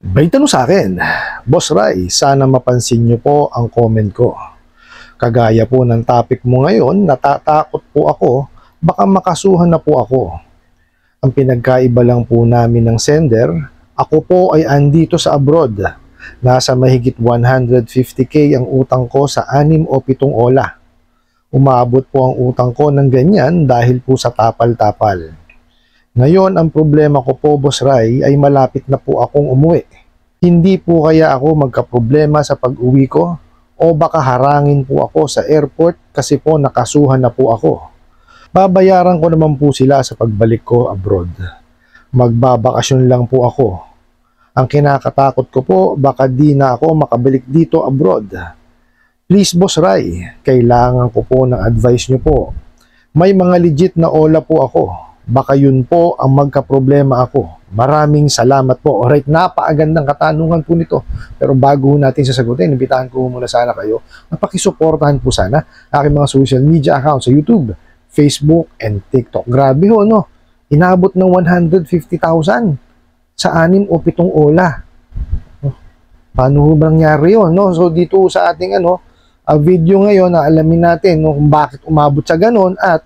May tanong sa akin, Boss Rai, sana mapansin niyo po ang comment ko. Kagaya po ng topic mo ngayon, natatakot po ako, baka makasuhan na po ako. Ang pinagkaiba lang po namin ng sender, ako po ay andito sa abroad. Nasa mahigit 150k ang utang ko sa 6 o 7 ola. Umabot po ang utang ko ng ganyan dahil po sa tapal-tapal. Ngayon, ang problema ko po, Boss Rai, ay malapit na po akong umuwi. Hindi po kaya ako magkaproblema sa pag-uwi ko o baka harangin po ako sa airport kasi po nakasuhan na po ako. Babayaran ko naman po sila sa pagbalik ko abroad. Magbabakasyon lang po ako. Ang kinakatakot ko po, baka di na ako makabalik dito abroad. Please, Boss Rai, kailangan ko po ng advice nyo po. May mga legit na ola po ako. Baka yun po ang magkaproblema ako. Maraming salamat po. Alright, napakagandang katanungan po nito. Pero bago natin sasagutin, imbitahan ko muna sana kayo na pakisuportahan po sana aking mga social media accounts sa YouTube, Facebook, and TikTok. Grabe ho, no? Inabot ng 150,000 sa 6 o 7 ola. Paano ho ba nangyari yun, no? So, dito sa ating video ngayon na alamin natin kung bakit umabot sa ganon at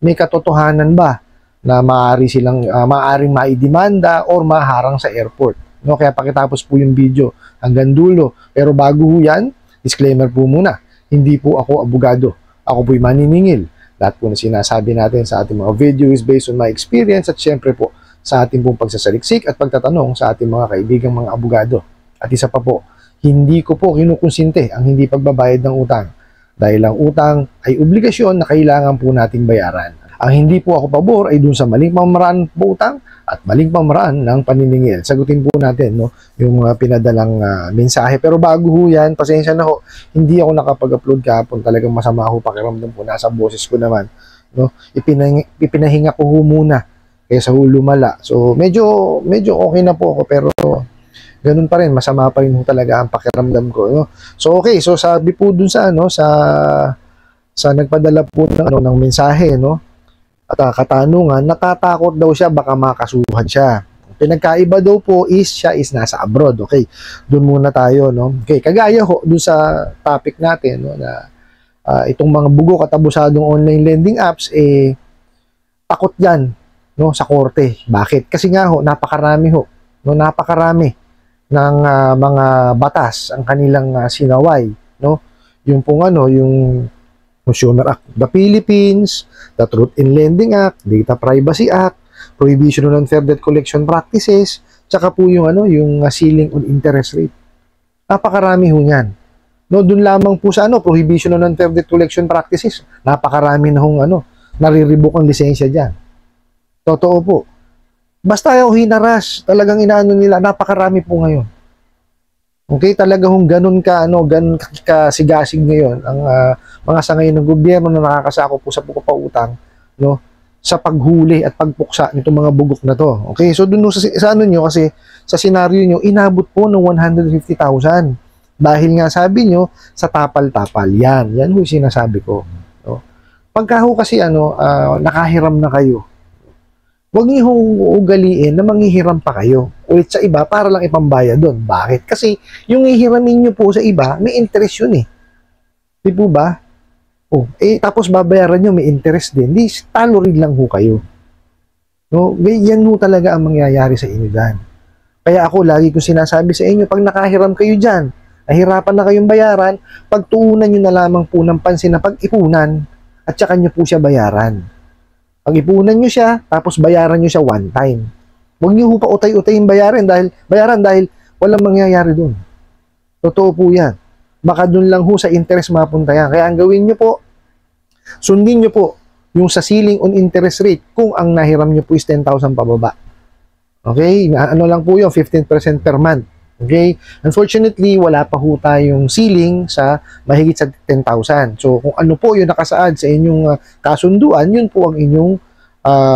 may katotohanan ba na maaring maidemanda or maharang sa airport. No? Kaya pakitapos po yung video hanggang dulo. Pero bago ho yan, disclaimer po muna, hindi po ako abogado. Ako po'y maniningil. Lahat po na sinasabi natin sa ating mga video is based on my experience at syempre po sa ating pong pagsasaliksik at pagtatanong sa ating mga kaibigang mga abogado. At isa pa po, hindi ko po kinukonsinte ang hindi pagbabayad ng utang. Dahil ang utang ay obligasyon na kailangan po nating bayaran. Ang hindi po ako pabor ay dun sa maling pamaraan po utang at maling pamaraan ng paniningil. Sagutin po natin yung mga pinadalang mensahe. Pero bago ho yan, pasensya na ho, hindi ako nakapag-upload kahapon. Talagang masama ho pakiramdam po. Nasa boses ko naman. No? Ipinahinga ko ho muna kaysa ho lumala. So medyo okay na po ako pero ganun pa rin, masama pa rin ho talaga ang pakiramdam ko. No? So okay, so sabi po dun sa sa nagpadala po ng mensahe, no? At katanungan, natatakot daw siya baka makasuhan siya. Pinagkaiba daw po is siya is nasa abroad. Okay, doon muna tayo, no? Okay, kagaya ho doon sa topic natin, no, na itong mga bugo katabusadong online lending apps takot yan, no, sa korte. Bakit? Kasi nga ho, napakarami ng mga batas ang kanilang sinaway, no? Yung pong yung Consumer Act of the Philippines, the Truth in Lending Act, Data Privacy Act, Prohibition on Unfair Debt Collection Practices, tsaka po yung ceiling on interest rate. Napakarami ho niyan. No, doon lamang po sa Prohibition on Unfair Debt Collection Practices, napakarami na hong nariribok ang lisensya diyan. Totoo po. Basta hinaras, talagang inaano nila, napakarami po ngayon. Okay, talaga hong ganun kasigasig ngayon ang mga sangay ng gobyerno na nakakasako po sa pagpapautang, no, sa paghuli at pagpuksa nitong mga bugok na to. Okay, so doon sa nyo kasi sa senaryo nyo, inabot po ng 150,000 dahil nga sabi nyo sa tapal-tapal. Yan ho sinasabi ko. No? Pagka ho kasi nakahiram na kayo, huwag niyo ugaliin na manghihiram pa kayo ulit sa iba para lang ipambayad doon. Bakit? Kasi yung ihiramin nyo po sa iba, may interest yun eh. Di po ba? Tapos babayaran nyo, may interest din. Di, talo rin lang ho kayo. No? Yan ho talaga ang mangyayari sa inyo dyan. Kaya ako, lagi ko sinasabi sa inyo, pag nakahiram kayo dyan, nahirapan na kayong bayaran, pagtuunan nyo na lamang po ng pansin na pag-ipunan at saka nyo po siya bayaran. Pag-ipunan nyo siya, tapos bayaran nyo siya one time. Huwag nyo pa utay-utayin bayaran dahil walang mangyayari dun. Totoo po yan. Baka dun lang ho sa interest mapunta yan. Kaya ang gawin nyo po, sundin nyo po yung sa ceiling on interest rate kung ang nahiram nyo po is 10,000 pababa. Okay? Ano lang po yun, 15% per month. Okay? Unfortunately, wala pa ho tayong ceiling sa mahigit sa 10,000. So, kung ano po yung nakasaad sa inyong kasunduan, yun po ang inyong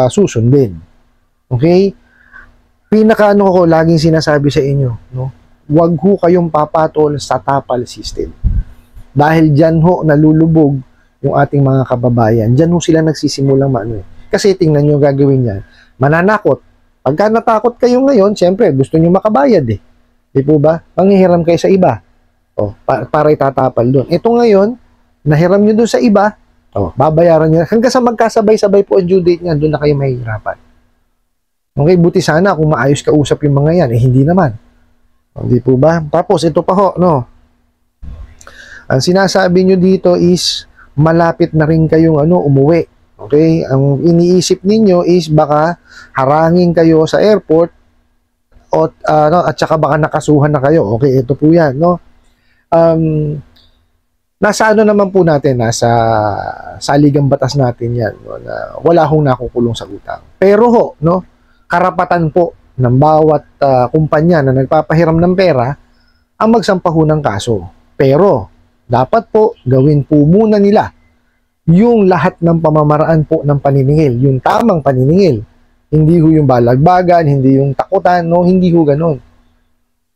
susundin. Okay? Ko, laging sinasabi sa inyo, no? Huwag ho kayong papatol sa tapal system. Dahil dyan ho nalulubog yung ating mga kababayan. Dyan ho sila nagsisimulang Kasi tingnan nyo gagawin yan. Mananakot. Pagka natakot kayo ngayon, siyempre, gusto nyo makabayad eh. Di po ba? Manghihiram kayo sa iba. O, para itatapal doon. Ito ngayon, nahiram nyo doon sa iba, o, babayaran nyo. Hanggang sa magkasabay-sabay po ang due date niyan, doon na kayo mahihirapan. Okay, buti sana kung maayos kausap yung mga yan, hindi naman. O, di po ba? Tapos, ito pa ho, no? Ang sinasabi nyo dito is, malapit na rin kayong umuwi. Okay? Ang iniisip ninyo is baka harangin kayo sa airport at saka baka nakasuhan na kayo. Okay, ito po yan, no? Nasa naman po natin, nasa saligang batas natin yan, no, na wala hong nakukulong sa utang. Pero ho, no, karapatan po ng bawat kumpanya na nagpapahiram ng pera ang magsampa ho ng kaso. Pero, dapat po gawin po muna nila yung lahat ng pamamaraan po ng paniningil, yung tamang paniningil. Hindi ho yung balagbagan, hindi yung takutan, no? Hindi ho ganun.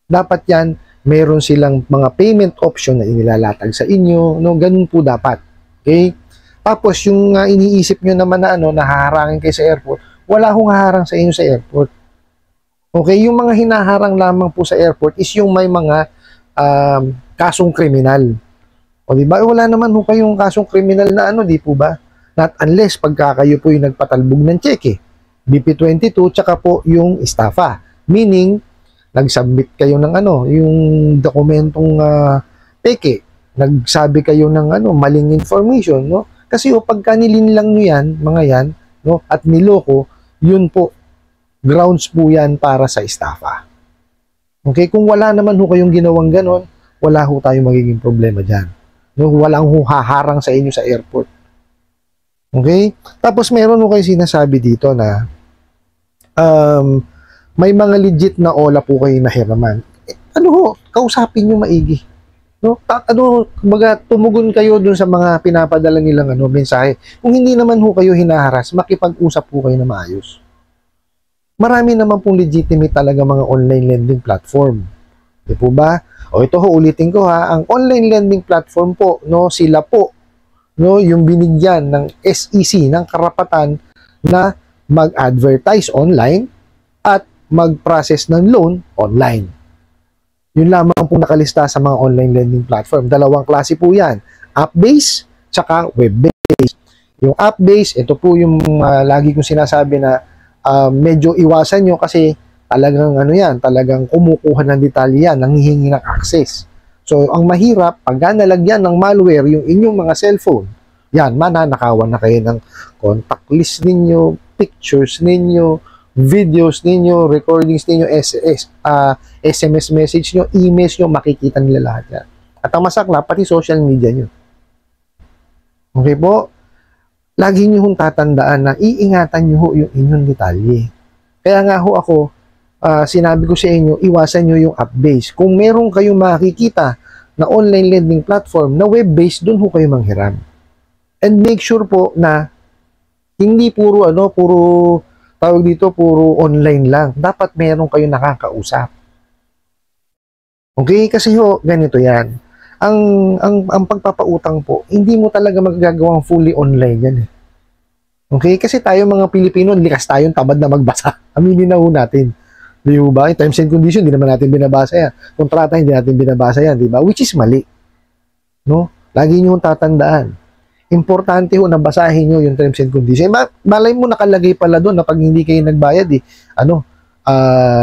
Dapat yan, meron silang mga payment option na inilalatag sa inyo, no? Ganun po dapat. Okay? Tapos yung iniisip nyo naman na nahaharangin kayo sa airport, wala hong haharang sa inyo sa airport. Okay? Yung mga hinaharang lamang po sa airport is yung may mga kasong kriminal. O di ba? Wala naman ho kayong kasong kriminal na di po ba? Not unless pagka kayo po yung nagpatalbog ng cheque. BP22 tsaka po yung estafa. Meaning, nag-submit kayo ng yung dokumentong peke. Nagsabi kayo ng maling information, no? Kasi pagka nilinlang nyo yan, mga yan, no? At niloko, yun po, grounds po yan para sa estafa. Okay? Kung wala naman ho kayong ginawang ganon, wala ho tayong magiging problema dyan. No, walang haharang sa inyo sa airport. Okay? Tapos meron ho kayo sinasabi dito na may mga legit na OLA po kayo nahiraman. Kausapin nyo maigi. No? Kumbaga, tumugon kayo dun sa mga pinapadala nilang mensahe. Kung hindi naman ho kayo hinaharas, makipag-usap po kayo na maayos. Marami naman pong legitimate talaga mga online lending platform. Di po ba? O ito ho, ulitin ko ha, ang online lending platform po, no, sila po, no, yung binigyan ng SEC ng karapatan na mag-advertise online at mag-process ng loan online. Yun lamang po nakalista sa mga online lending platform. Dalawang klase po yan, app-based tsaka web-based. Yung app-based, ito po yung lagi kong sinasabi na medyo iwasan nyo kasi talagang talagang kumukuha ng detalye yan, nanghihingi ng access. So, ang mahirap, pagka nalagyan ng malware yung inyong mga cellphone, yan, mananakawan na kayo ng contact list ninyo, pictures ninyo, videos ninyo, recordings ninyo, SMS message nyo, emails nyo, makikita nila lahat yan. At ang masakla, pati social media nyo. Okay po? Lagi nyo hong tatandaan na iingatan nyo ho yung inyong detalye. Kaya nga ho ako, sinabi ko sa inyo, iwasan nyo yung app-based. Kung meron kayong makikita na online lending platform na web-based, doon ho kayo manghiram. And make sure po na hindi puro tawag dito, puro online lang. Dapat meron kayong nakakausap. Okay? Kasi ho, ganito yan. Ang pagpapautang po, hindi mo talaga magagawang fully online yan. Okay? Kasi tayo mga Pilipino, likas tayong tamad na magbasa. Aminin na ho natin. Di ba? Yung terms and condition, hindi naman natin binabasa yan. Kontrata, hindi natin binabasa yan. Di ba? Which is mali. No? Lagi nyo tatandaan. Importante ho na basahin nyo yung terms and condition. Malay mo nakalagay pala doon na pag hindi kayo nagbayad,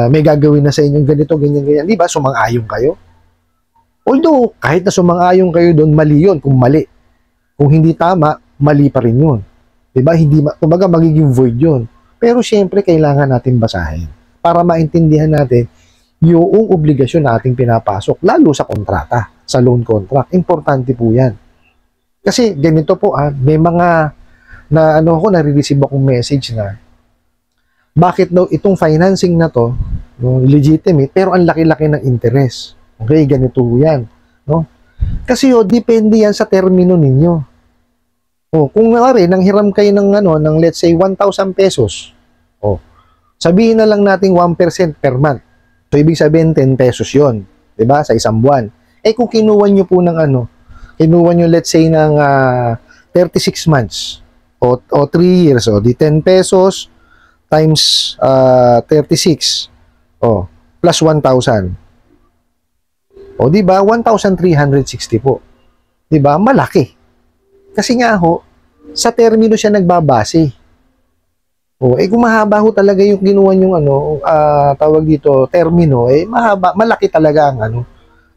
may gagawin na sa inyong ganito, ganyan. Di ba? Sumang-ayong kayo. Although, kahit na sumang-ayong kayo doon, mali yun kung mali. Kung hindi tama, mali pa rin yun. Di ba? Kumbaga magiging void yun. Pero syempre, kailangan natin basahin para maintindihan natin yung obligasyon na ating pinapasok, lalo sa kontrata, sa loan contract. Importante po yan. Kasi ganito po, may mga nare-receive akong message na bakit daw itong financing na to, legitimate, pero ang laki-laki ng interest. Okay, ganito yan. No? Kasi depende yan sa termino ninyo. Kung nanghiram kayo ng let's say 1,000 pesos, sabihin na lang natin 1% per month. So, ibig sabihin 10 pesos yon, 'di ba? Sa isang buwan. Kung kinuha nyo po ng kinuha nyo let's say ng 36 months o 3 years, di 10 pesos times 36 plus 1,000. O, di ba? 1,360 po. Di ba? Malaki. Kasi nga ho, sa termino siya nagbabase. O, kung mahaba ho talaga yung ginawa yung tawag dito, termino, mahaba, malaki talaga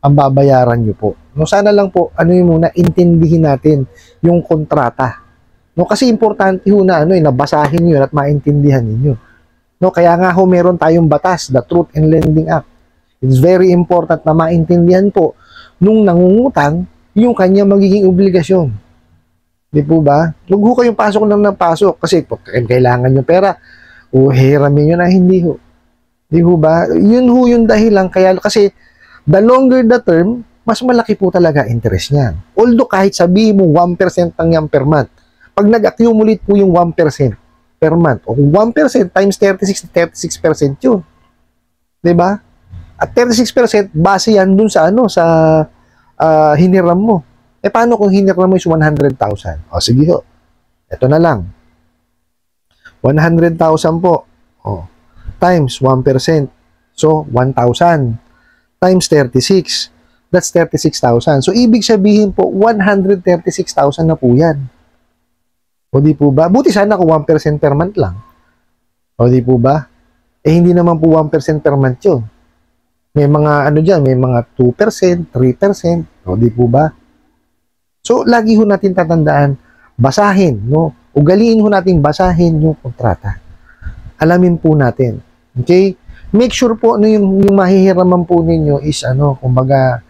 ang babayaran nyo po. No, sana lang po, yung muna, intindihin natin yung kontrata. No, kasi importante ho na, nabasahin nyo at maintindihan ninyo. No, kaya nga ho, meron tayong batas, the Truth in Lending Act. It's very important na maintindihan po nung nangungutang yung kanya magiging obligasyon. Di po ba? Huwag ho kayong pasok ng pasok kasi kailangan nyo pera o hiramin nyo na hindi ho. Di ho ba? Yun ho yung dahilan. Kaya kasi the longer the term, mas malaki po talaga interest niyan. Although kahit sabihin mo 1% lang yan per month, pag nag-accumulate po yung 1% per month, o 1% times 36, 36% yun. Di ba? At 36% base yan dun sa sa hiniram mo. Paano kung hiniram mo is 100,000? O, sige ho. Ito na lang. 100,000 po. O, times 1%. So, 1,000. Times 36. That's 36,000. So, ibig sabihin po, 136,000 na po yan. O, di po ba? Buti sana kung 1% per month lang. O, di po ba? Hindi naman po 1% per month yun. May mga dyan, may mga 2%, 3%. O, di po ba? So, lagi ho natin tatandaan, basahin, no? Ugaliin ho natin basahin yung kontrata. Alamin po natin. Okay? Make sure po yung mahihiraman po ninyo is kumbaga,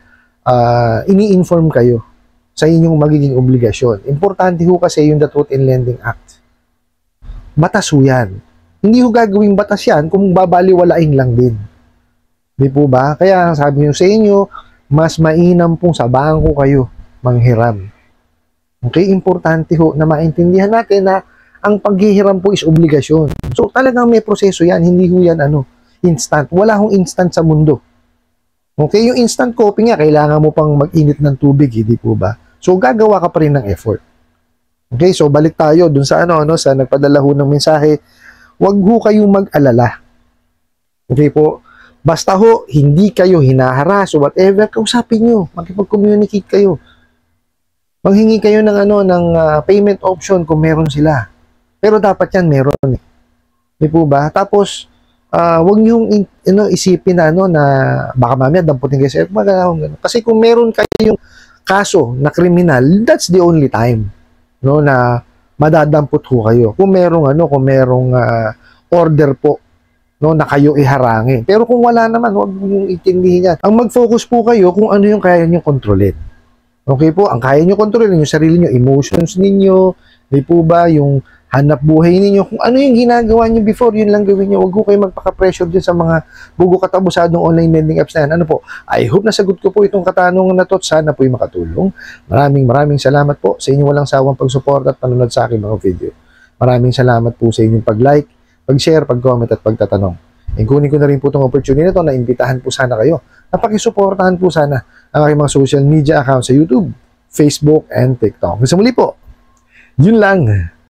ini-inform kayo sa inyong magiging obligasyon. Importante ho kasi yung the Truth in Lending Act. Batas ho yan. Hindi ho gagawing batas yan kung babaliwalain lang din. Di po ba? Kaya sabi nyo sa inyo, mas mainam pong sa bangko kayo manghiram. Okay? Importante ho na maintindihan natin na ang paghihiram po is obligasyon. So, talagang may proseso yan. Hindi ho yan instant. Wala hong instant sa mundo. Okay? Yung instant coffee nga, kailangan mo pang mag-init ng tubig, hindi po ba? So, gagawa ka pa rin ng effort. Okay? So, balik tayo dun sa sa nagpadala ho ng mensahe. Huwag ho kayong mag-alala. Okay po? Basta ho, hindi kayo hinaharas o whatever, kausapin nyo. Makipag-communicate kayo. Manghingi kayo ng payment option kung meron sila. Pero dapat yan meron. Di po ba? Tapos, huwag niyong isipin na baka mamaya damputin kayo sa kasi kung meron kayong kaso na kriminal, that's the only time na madadampot ho kayo. Kung merong order po na kayo iharangin. Pero kung wala naman, huwag niyong itindihin yan. Ang mag-focus po kayo kung ano yung kaya niyong kontrolin. Okay po? Ang kaya nyo kontrolin yung sarili nyo, emotions ninyo, di po ba, yung hanap buhay ninyo, kung ano yung ginagawa nyo before, yun lang gawin nyo. Huwag ko kayo magpaka-pressure din sa mga bugo katabusadong online lending apps na yan. Ano po? I hope nasagot ko po itong katanungan na to. Sana po'y makatulong. Maraming salamat po sa inyong walang sawang pagsuporta at panonood sa aking mga video. Maraming salamat po sa inyong pag-like, pag-share, pag-comment at pagtatanong. Kunin ko na rin po itong opportunity na ito na imbitahan po sana kayo. Napakisuportahan po sana ang aking mga social media account sa YouTube, Facebook, and TikTok. Gusto muli po, yun lang.